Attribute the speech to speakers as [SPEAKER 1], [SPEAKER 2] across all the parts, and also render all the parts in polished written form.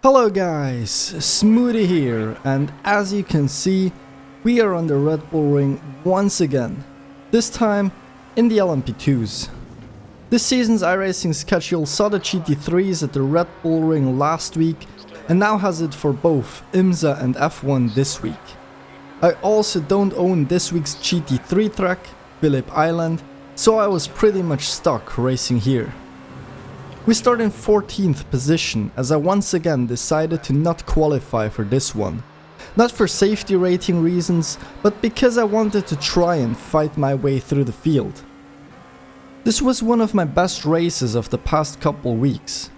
[SPEAKER 1] Hello guys, Smoothie here, and as you can see, we are on the Red Bull Ring once again, this time in the LMP2s. This season's iRacing schedule saw the GT3s at the Red Bull Ring last week and now has it for both IMSA and F1 this week. I also don't own this week's GT3 track, Phillip Island, so I was pretty much stuck racing here. We start in 14th position as I once again decided to not qualify for this one. Not for safety rating reasons, but because I wanted to try and fight my way through the field. This was one of my best races of the past couple weeks.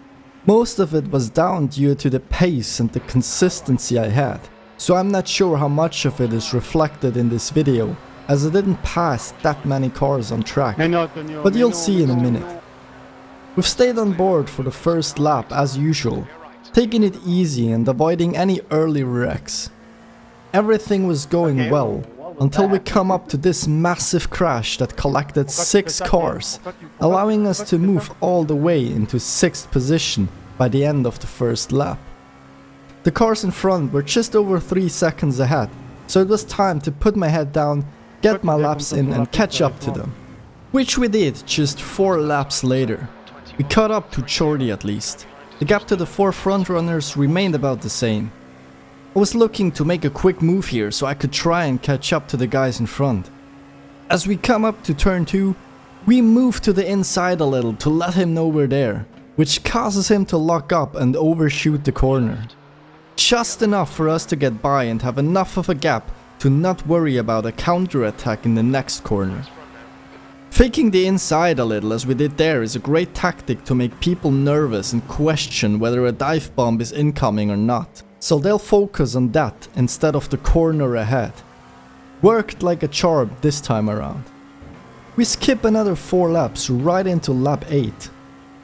[SPEAKER 1] Most of it was down due to the pace and the consistency I had, so I'm not sure how much of it is reflected in this video, as I didn't pass that many cars on track, but you'll see in a minute. We've stayed on board for the first lap as usual, taking it easy and avoiding any early wrecks. Everything was going well until we come up to this massive crash that collected 6 cars, allowing us to move all the way into 6th position by the end of the first lap. The cars in front were just over 3 seconds ahead, so it was time to put my head down, get my laps in and catch up to them. Which we did just 4 laps later. We caught up to Hagerty at least. The gap to the 4 front runners remained about the same. I was looking to make a quick move here so I could try and catch up to the guys in front. As we come up to turn 2, we move to the inside a little to let him know we're there, which causes him to lock up and overshoot the corner. Just enough for us to get by and have enough of a gap to not worry about a counter-attack in the next corner. Faking the inside a little as we did there is a great tactic to make people nervous and question whether a dive bomb is incoming or not, so they'll focus on that instead of the corner ahead. Worked like a charm this time around. We skip another 4 laps right into lap 8.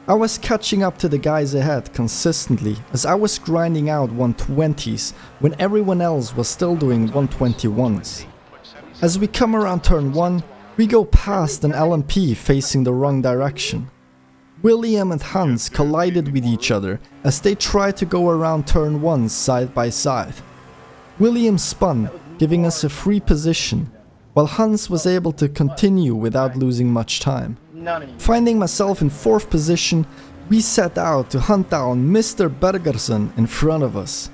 [SPEAKER 1] I was catching up to the guys ahead consistently as I was grinding out 120s when everyone else was still doing 121s. As we come around turn 1, we go past an LMP facing the wrong direction. William and Hans collided with each other as they tried to go around turn 1 side by side. William spun, giving us a free position, while Hans was able to continue without losing much time. Finding myself in 4th position, we set out to hunt down Mr. Bergersen in front of us.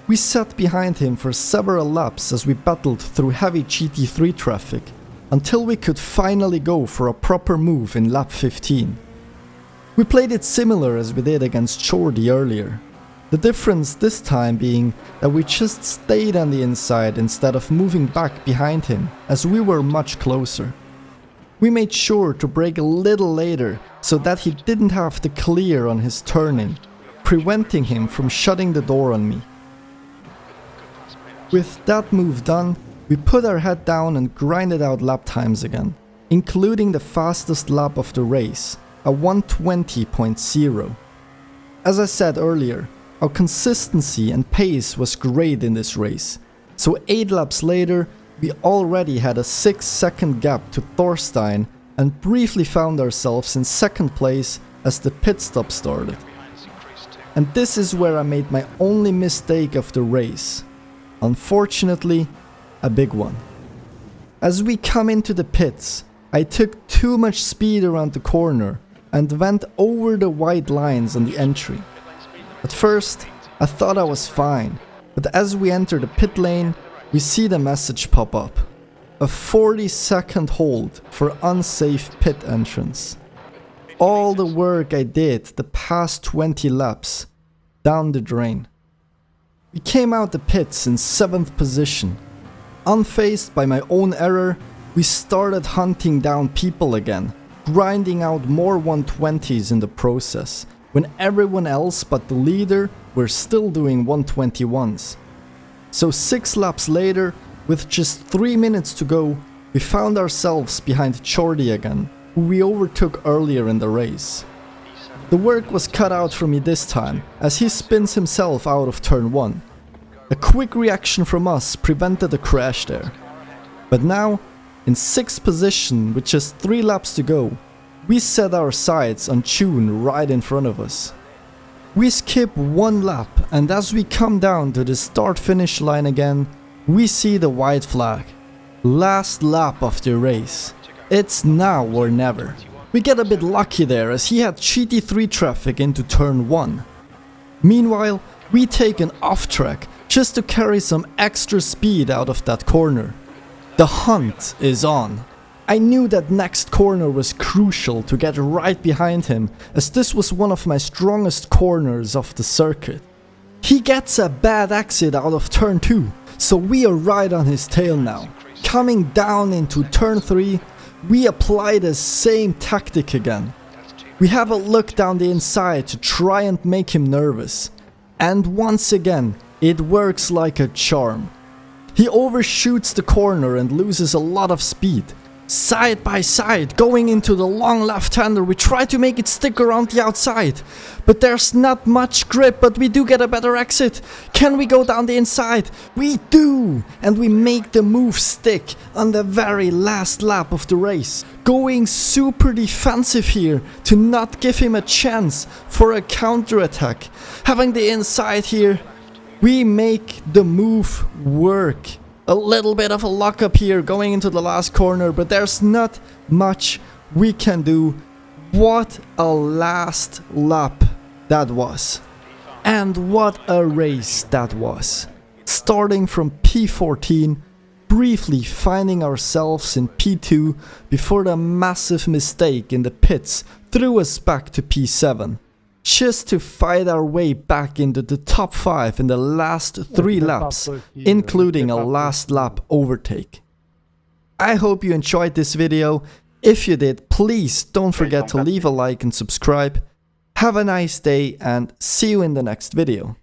[SPEAKER 1] We sat behind him for several laps as we battled through heavy GT3 traffic, until we could finally go for a proper move in lap 15. We played it similar as we did against Hagerty earlier. The difference this time being that we just stayed on the inside instead of moving back behind him, as we were much closer. We made sure to brake a little later so that he didn't have to clear on his turning, preventing him from shutting the door on me. With that move done, we put our head down and grinded out lap times again, including the fastest lap of the race, a 120.0. As I said earlier, our consistency and pace was great in this race, so 8 laps later we already had a 6-second gap to Thorstein and briefly found ourselves in 2nd place as the pit stop started. And this is where I made my only mistake of the race. Unfortunately, a big one. As we come into the pits, I took too much speed around the corner and went over the white lines on the entry. At first, I thought I was fine, but as we enter the pit lane, we see the message pop up. A 40-second hold for unsafe pit entrance. All the work I did the past 20 laps, down the drain. We came out the pits in 7th position. Unfazed by my own error, we started hunting down people again, grinding out more 120s in the process, when everyone else but the leader were still doing 121s. So 6 laps later, with just 3 minutes to go, we found ourselves behind Hagerty again, who we overtook earlier in the race. The work was cut out for me this time, as he spins himself out of turn 1. A quick reaction from us prevented a crash there. But now, in 6th position with just 3 laps to go, we set our sights on Tune right in front of us. We skip 1 lap and as we come down to the start-finish line again, we see the white flag. Last lap of the race. It's now or never. We get a bit lucky there as he had GT3 traffic into turn 1. Meanwhile, we take an off track just to carry some extra speed out of that corner. The hunt is on. I knew that next corner was crucial to get right behind him, as this was one of my strongest corners of the circuit. He gets a bad exit out of turn 2, so we are right on his tail now. Coming down into turn 3, we apply the same tactic again. We have a look down the inside to try and make him nervous. And once again, it works like a charm. He overshoots the corner and loses a lot of speed. Side by side, going into the long left-hander, we try to make it stick around the outside. But there's not much grip, but we do get a better exit. Can we go down the inside? We do! And we make the move stick on the very last lap of the race. Going super defensive here to not give him a chance for a counter-attack. Having the inside here, we make the move work. A little bit of a lockup here going into the last corner, but there's not much we can do. What a last lap that was. And what a race that was. Starting from P14, briefly finding ourselves in P2 before the massive mistake in the pits threw us back to P7. Just to fight our way back into the top 5 in the last 3 laps, including a last lap overtake. I hope you enjoyed this video. If you did, please don't forget to leave a like and subscribe. Have a nice day and see you in the next video.